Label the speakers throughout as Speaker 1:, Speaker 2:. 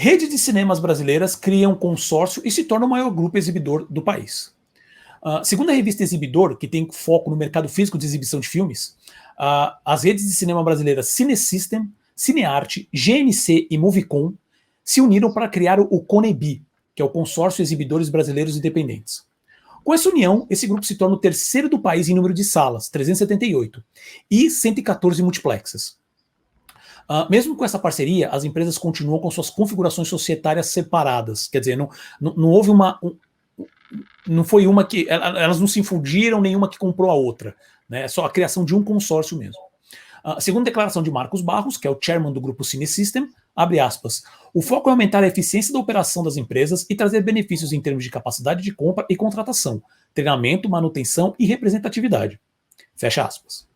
Speaker 1: Rede de cinemas brasileiras cria um consórcio e se torna o maior grupo exibidor do país. Segundo a revista Exibidor, que tem foco no mercado físico de exibição de filmes, as redes de cinema brasileiras Cinesystem, Cinearte, GNC e Movicon se uniram para criar o CONEBI, que é o Consórcio Exibidores Brasileiros Independentes. Com essa união, esse grupo se torna o terceiro do país em número de salas, 378, e 114 multiplexes. Mesmo com essa parceria, as empresas continuam com suas configurações societárias separadas. Quer dizer, não houve uma... Não foi uma que... Elas não se infundiram, nenhuma que comprou a outra. Né? É só a criação de um consórcio mesmo. Segundo a declaração de Marcos Barros, que é o chairman do grupo Cinesystem, abre aspas, o foco é aumentar a eficiência da operação das empresas e trazer benefícios em termos de capacidade de compra e contratação, treinamento, manutenção e representatividade. Fecha aspas.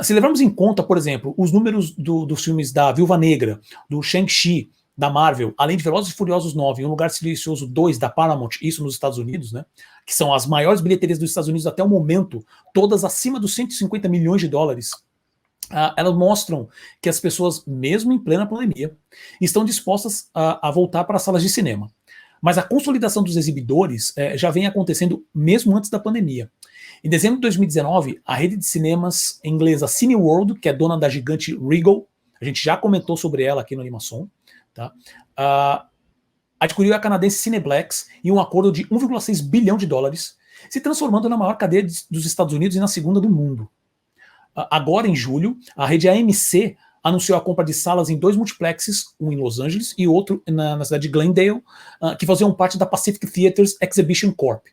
Speaker 1: Se levarmos em conta, por exemplo, os números dos filmes da Viúva Negra, do Shang-Chi, da Marvel, além de Velozes e Furiosos 9 e Um Lugar Silencioso 2 da Paramount, isso nos Estados Unidos, né, que são as maiores bilheterias dos Estados Unidos até o momento, todas acima dos 150 milhões de dólares, elas mostram que as pessoas, mesmo em plena pandemia, estão dispostas a voltar para as salas de cinema. Mas a consolidação dos exibidores já vem acontecendo mesmo antes da pandemia. Em dezembro de 2019, a rede de cinemas inglesa Cineworld, que é dona da gigante Regal, a gente já comentou sobre ela aqui no Animação, tá? Adquiriu a canadense Cineplex em um acordo de 1,6 bilhão de dólares, se transformando na maior cadeia dos Estados Unidos e na segunda do mundo. Agora, em julho, a rede AMC anunciou a compra de salas em 2 multiplexes, um em Los Angeles e outro na cidade de Glendale, que faziam parte da Pacific Theatres Exhibition Corp.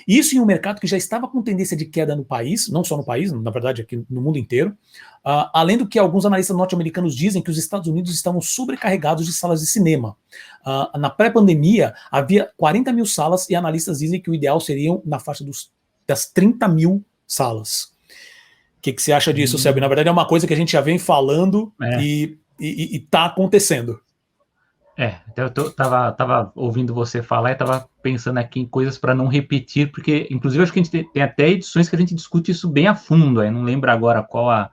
Speaker 1: Isso em um mercado que já estava com tendência de queda no país, não só no país, na verdade aqui no mundo inteiro, além do que alguns analistas norte-americanos dizem que os Estados Unidos estavam sobrecarregados de salas de cinema. Na pré-pandemia, havia 40 mil salas e analistas dizem que o ideal seriam na faixa das 30 mil salas. O que você acha disso, Selby? Na verdade é uma coisa que a gente já vem falando e está acontecendo.
Speaker 2: Eu tava ouvindo você falar e tava pensando aqui em coisas para não repetir, porque, inclusive, acho que a gente tem até edições que a gente discute isso bem a fundo, não lembro agora qual a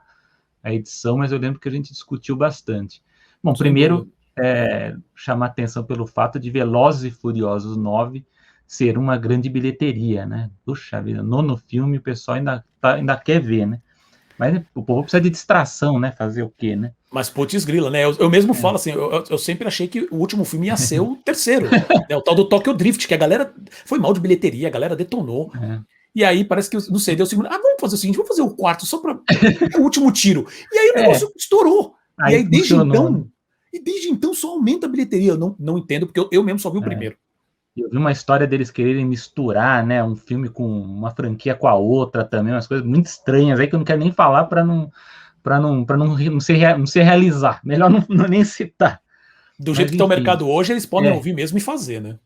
Speaker 2: edição, mas eu lembro que a gente discutiu bastante. Bom, primeiro, chamar atenção pelo fato de Velozes e Furiosos 9 ser uma grande bilheteria, né? Puxa vida, 9º filme, o pessoal ainda quer ver, né? Mas o povo precisa de distração, né? Fazer o quê, né?
Speaker 1: Mas putz grila, né? Eu mesmo falo assim, eu sempre achei que o último filme ia ser o terceiro, né? O tal do Tokyo Drift, que a galera foi mal de bilheteria, a galera detonou. E aí parece que, não sei, deu o segundo. Vamos fazer o seguinte, vamos fazer o quarto só para o último tiro. E aí o negócio estourou. E aí desde então só aumenta a bilheteria. Eu não entendo, porque eu mesmo só vi o primeiro.
Speaker 2: Eu vi uma história deles quererem misturar, né, um filme com uma franquia com a outra também, umas coisas muito estranhas aí que eu não quero nem falar para não se realizar. Melhor não nem citar.
Speaker 1: Do jeito que está o mercado hoje, eles podem ouvir mesmo e fazer, né?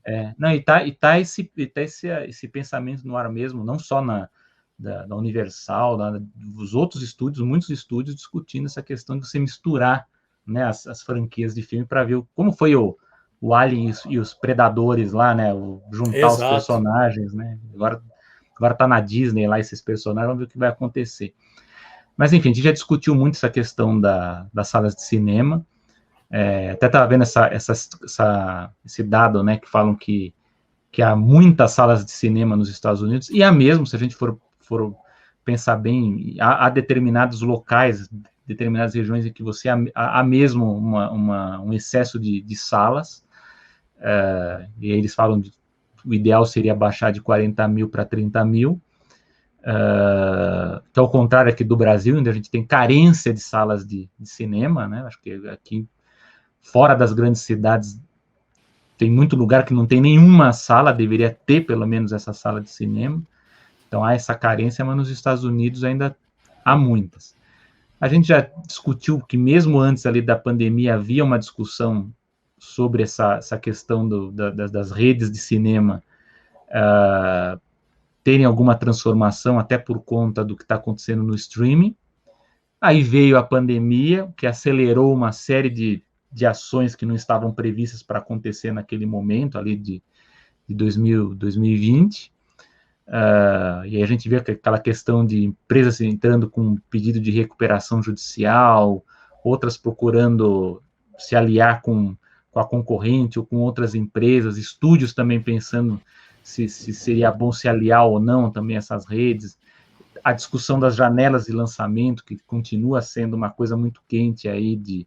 Speaker 2: Tá esse pensamento no ar mesmo, não só da Universal, dos outros estúdios, muitos estúdios discutindo essa questão de você misturar, né, as franquias de filme para ver como foi o Alien e os Predadores lá, né? Juntar os personagens, né? Agora tá na Disney lá esses personagens, vamos ver o que vai acontecer. Mas enfim, a gente já discutiu muito essa questão das salas de cinema. Até estava vendo esse dado, né? Que falam que há muitas salas de cinema nos Estados Unidos, e há mesmo, se a gente for pensar bem, há determinados locais, determinadas regiões em que você há mesmo um excesso de salas. E aí eles falam o ideal seria baixar de 40 mil para 30 mil. Então, ao contrário aqui do Brasil, onde a gente tem carência de salas de cinema, né? Acho que aqui, fora das grandes cidades, tem muito lugar que não tem nenhuma sala, deveria ter pelo menos essa sala de cinema. Então, há essa carência, mas nos Estados Unidos ainda há muitas. A gente já discutiu que mesmo antes ali da pandemia havia uma discussão sobre essa questão das redes de cinema terem alguma transformação, até por conta do que está acontecendo no streaming. Aí veio a pandemia, que acelerou uma série de ações que não estavam previstas para acontecer naquele momento, ali de 2020. E aí a gente vê aquela questão de empresas entrando com pedido de recuperação judicial, outras procurando se aliar com com a concorrente ou com outras empresas, estúdios também pensando se seria bom se aliar ou não também a essas redes, a discussão das janelas de lançamento, que continua sendo uma coisa muito quente aí,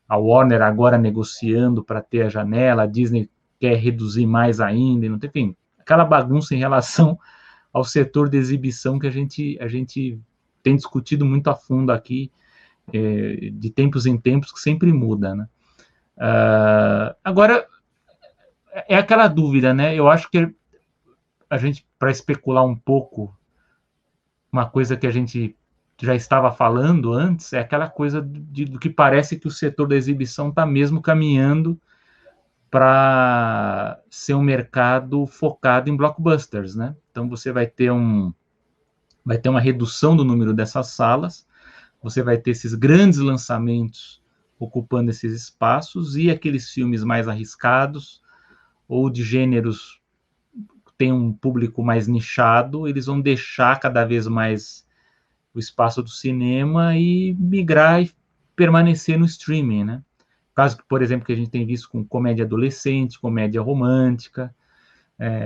Speaker 2: a Warner agora negociando para ter a janela, a Disney quer reduzir mais ainda, não tem, enfim, aquela bagunça em relação ao setor de exibição que a gente tem discutido muito a fundo aqui, de tempos em tempos, que sempre muda, né? Agora, é aquela dúvida, né? Eu acho que a gente, para especular um pouco, uma coisa que a gente já estava falando antes, é aquela coisa do que parece que o setor da exibição está mesmo caminhando para ser um mercado focado em blockbusters, né? Então você vai ter uma redução do número dessas salas, você vai ter esses grandes lançamentos ocupando esses espaços, e aqueles filmes mais arriscados ou de gêneros que tem um público mais nichado, eles vão deixar cada vez mais o espaço do cinema e migrar e permanecer no streaming, né? Caso, por exemplo, que a gente tem visto com comédia adolescente, comédia romântica,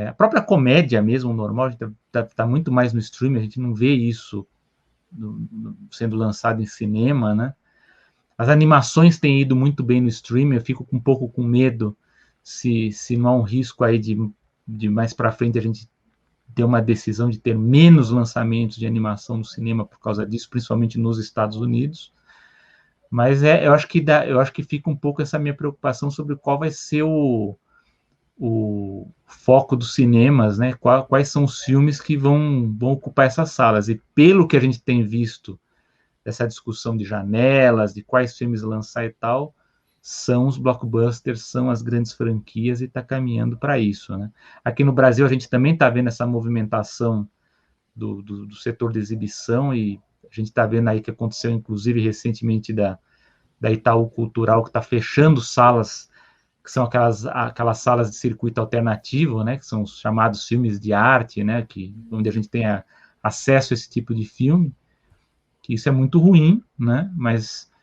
Speaker 2: a própria comédia mesmo, normal, a gente está muito mais no streaming, a gente não vê isso sendo lançado em cinema, né? As animações têm ido muito bem no streaming, eu fico um pouco com medo se não há um risco aí de mais para frente a gente ter uma decisão de ter menos lançamentos de animação no cinema por causa disso, principalmente nos Estados Unidos. Mas eu acho que fica um pouco essa minha preocupação sobre qual vai ser o foco dos cinemas, né? Quais são os filmes que vão ocupar essas salas. E pelo que a gente tem visto dessa discussão de janelas, de quais filmes lançar e tal, são os blockbusters, são as grandes franquias, e está caminhando para isso, né? Aqui no Brasil a gente também está vendo essa movimentação do setor de exibição, e a gente está vendo aí que aconteceu, inclusive, recentemente da Itaú Cultural, que está fechando salas, que são aquelas salas de circuito alternativo, né, que são os chamados filmes de arte, né, onde a gente tem acesso a esse tipo de filme, que isso é muito ruim, né, mas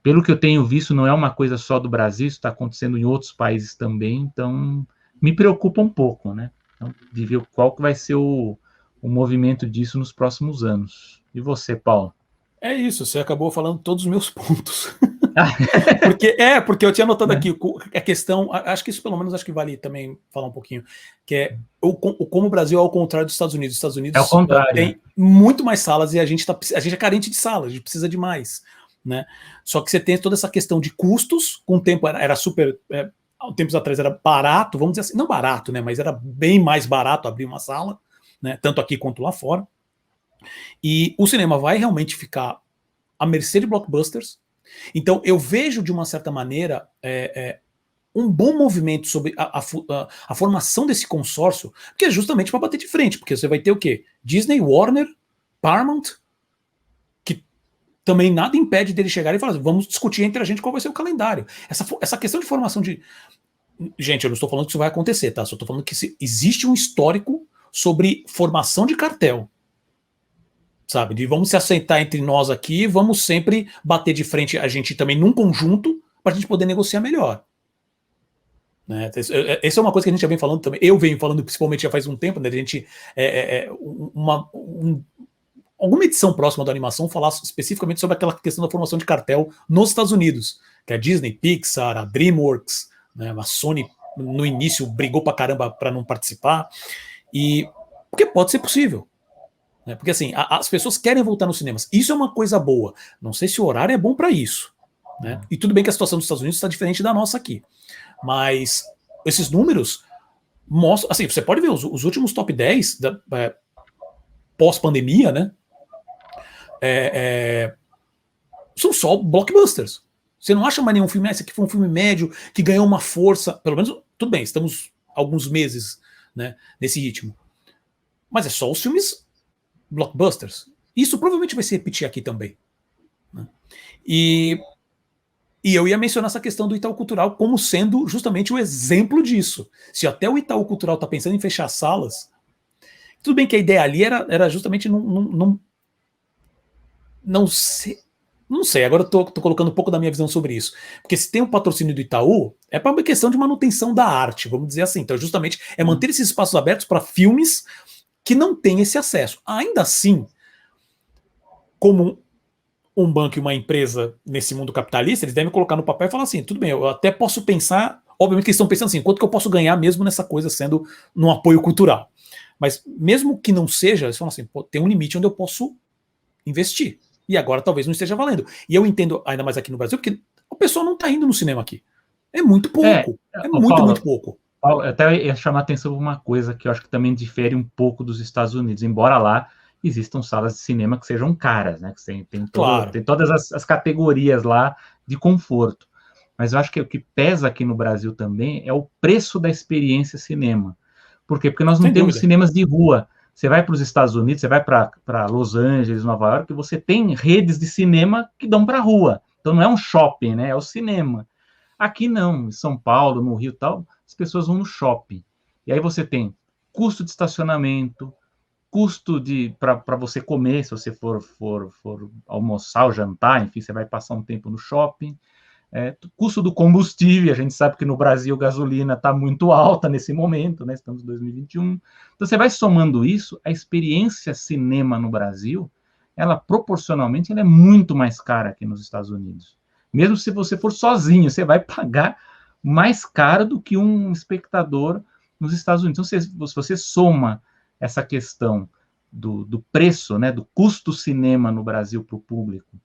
Speaker 2: pelo que eu tenho visto, não é uma coisa só do Brasil, isso está acontecendo em outros países também, então me preocupa um pouco, né, então, de ver qual que vai ser o movimento disso nos próximos anos. E você, Paulo?
Speaker 1: É isso, você acabou falando todos os meus pontos. Porque eu tinha notado aqui a questão, acho que isso pelo menos acho que vale também falar um pouquinho, que é como o Brasil é ao contrário dos Estados Unidos. Os Estados Unidos tem muito mais salas e a gente é carente de salas, a gente precisa de mais, né? Só que você tem toda essa questão de custos, com o tempo era super, há tempos atrás era barato, vamos dizer assim, não barato, né? Mas era bem mais barato abrir uma sala, né? Tanto aqui quanto lá fora. E o cinema vai realmente ficar à mercê de blockbusters. Então, eu vejo, de uma certa maneira, um bom movimento sobre a formação desse consórcio, que é justamente para bater de frente, porque você vai ter o quê? Disney, Warner, Paramount, que também nada impede dele chegar e falar, vamos discutir entre a gente qual vai ser o calendário. Essa questão de formação de... Gente, eu não estou falando que isso vai acontecer, tá? Só estou falando que existe um histórico sobre formação de cartel. Sabe, de vamos se assentar entre nós aqui, vamos sempre bater de frente a gente também num conjunto para a gente poder negociar melhor. Né? Essa é uma coisa que a gente já vem falando também, eu venho falando principalmente já faz um tempo, né? A gente alguma edição próxima da animação falar especificamente sobre aquela questão da formação de cartel nos Estados Unidos, que a Disney, Pixar, a DreamWorks, né? A Sony no início brigou pra caramba para não participar, e porque pode ser possível. Porque assim, as pessoas querem voltar nos cinemas. Isso é uma coisa boa. Não sei se o horário é bom para isso. Né? E tudo bem que a situação dos Estados Unidos está diferente da nossa aqui. Mas esses números mostram... Assim, você pode ver os últimos top 10 pós-pandemia, né? São só blockbusters. Você não acha mais nenhum filme, esse aqui foi um filme médio, que ganhou uma força. Pelo menos, tudo bem, estamos alguns meses, né, nesse ritmo. Mas é só os filmes blockbusters. Isso provavelmente vai se repetir aqui também. Né? E eu ia mencionar essa questão do Itaú Cultural como sendo justamente o exemplo disso. Se até o Itaú Cultural está pensando em fechar salas, tudo bem que a ideia ali era justamente não Não sei, agora eu tô colocando um pouco da minha visão sobre isso. Porque se tem um patrocínio do Itaú, é para uma questão de manutenção da arte, vamos dizer assim. Então, justamente, é manter esses espaços abertos para filmes que não têm esse acesso. Ainda assim, como um banco e uma empresa nesse mundo capitalista, eles devem colocar no papel e falar assim, tudo bem, eu até posso pensar, obviamente que eles estão pensando assim, quanto que eu posso ganhar mesmo nessa coisa sendo num apoio cultural. Mas mesmo que não seja, eles falam assim, pô, tem um limite onde eu posso investir. E agora talvez não esteja valendo. E eu entendo ainda mais aqui no Brasil, porque o pessoal não está indo no cinema aqui. É muito pouco. É muito, muito pouco.
Speaker 2: Paulo, eu até ia chamar a atenção para uma coisa que eu acho que também difere um pouco dos Estados Unidos, embora lá existam salas de cinema que sejam caras, né? Que tem todas as categorias lá de conforto. Mas eu acho que o que pesa aqui no Brasil também é o preço da experiência cinema. Por quê? Porque nós não temos cinemas de rua. Você vai para os Estados Unidos, você vai para Los Angeles, Nova York, você tem redes de cinema que dão para a rua. Então não é um shopping, né? É o cinema. Aqui não, em São Paulo, no Rio e tal, as pessoas vão no shopping. E aí você tem custo de estacionamento, custo para você comer, se você for almoçar ou jantar, enfim, você vai passar um tempo no shopping. Custo do combustível, a gente sabe que no Brasil a gasolina está muito alta nesse momento, né? Estamos em 2021. Então você vai somando isso, a experiência cinema no Brasil, ela proporcionalmente ela é muito mais cara que nos Estados Unidos. Mesmo se você for sozinho, você vai pagar mais caro do que um espectador nos Estados Unidos. Então, se você soma essa questão do preço, né, do custo cinema no Brasil para o público,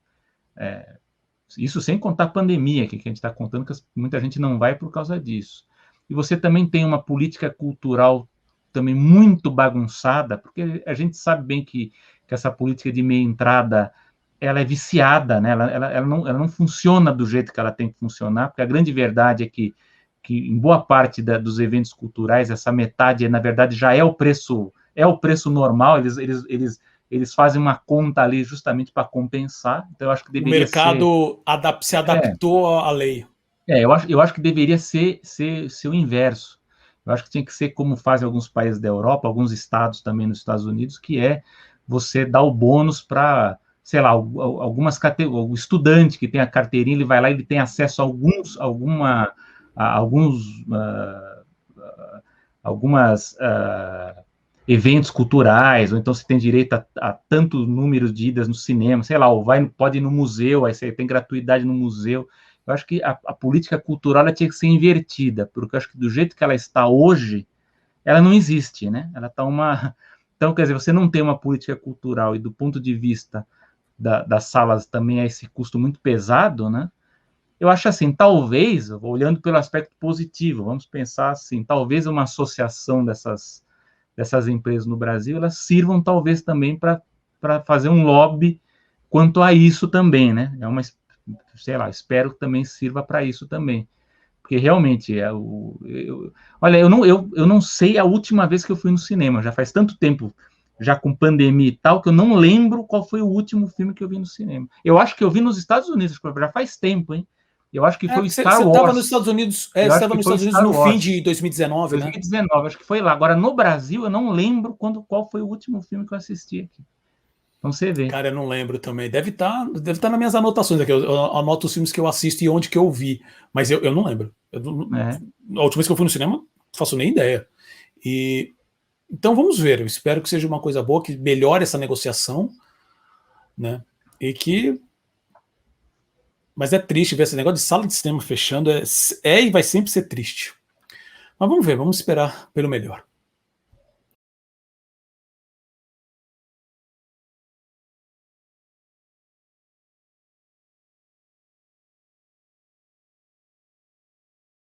Speaker 2: isso sem contar a pandemia, que a gente está contando que muita gente não vai por causa disso. E você também tem uma política cultural também muito bagunçada, porque a gente sabe bem que essa política de meia entrada ela é viciada, né? Ela não funciona do jeito que ela tem que funcionar, porque a grande verdade é que em boa parte dos eventos culturais, essa metade, na verdade, já é o preço normal, eles fazem uma conta ali justamente para compensar. Então, eu acho que deveria
Speaker 1: ser... O mercado se adaptou à lei.
Speaker 2: Eu acho que deveria ser o inverso. Eu acho que tinha que ser como fazem alguns países da Europa, alguns estados também nos Estados Unidos, que é você dar o bônus para, sei lá, algumas categorias. O estudante que tem a carteirinha, ele vai lá e ele tem acesso a algumas eventos culturais, ou então você tem direito a tanto número de idas no cinema, sei lá, ou pode ir no museu, aí você tem gratuidade no museu. Eu acho que a política cultural ela tinha que ser invertida, porque eu acho que do jeito que ela está hoje, ela não existe, né? Ela está uma... Então, quer dizer, você não tem uma política cultural e do ponto de vista das salas também é esse custo muito pesado, né? Eu acho assim, talvez, olhando pelo aspecto positivo, vamos pensar assim, talvez uma associação dessas empresas no Brasil, elas sirvam talvez também para fazer um lobby quanto a isso também, né? Sei lá, espero que também sirva para isso também. Porque realmente, olha, eu não sei a última vez que eu fui no cinema, já faz tanto tempo, já com pandemia e tal, que eu não lembro qual foi o último filme que eu vi no cinema. Eu acho que eu vi nos Estados Unidos, já faz tempo, hein? Eu acho que foi o Star Wars. Você
Speaker 1: estava nos Estados Unidos, você estava nos Estados Unidos no fim de 2019,
Speaker 2: 2019, né? Acho que foi lá. Agora, no Brasil, eu não lembro qual foi o último filme que eu assisti aqui. Então você vê.
Speaker 1: Cara, eu não lembro também. Deve estar nas minhas anotações aqui. Eu anoto os filmes que eu assisto e onde que eu vi. Mas eu não lembro. A última vez que eu fui no cinema, não faço nem ideia. Então vamos ver. Eu espero que seja uma coisa boa, que melhore essa negociação, né? Mas é triste ver esse negócio de sala de cinema fechando. E vai sempre ser triste. Mas vamos ver, vamos esperar pelo melhor.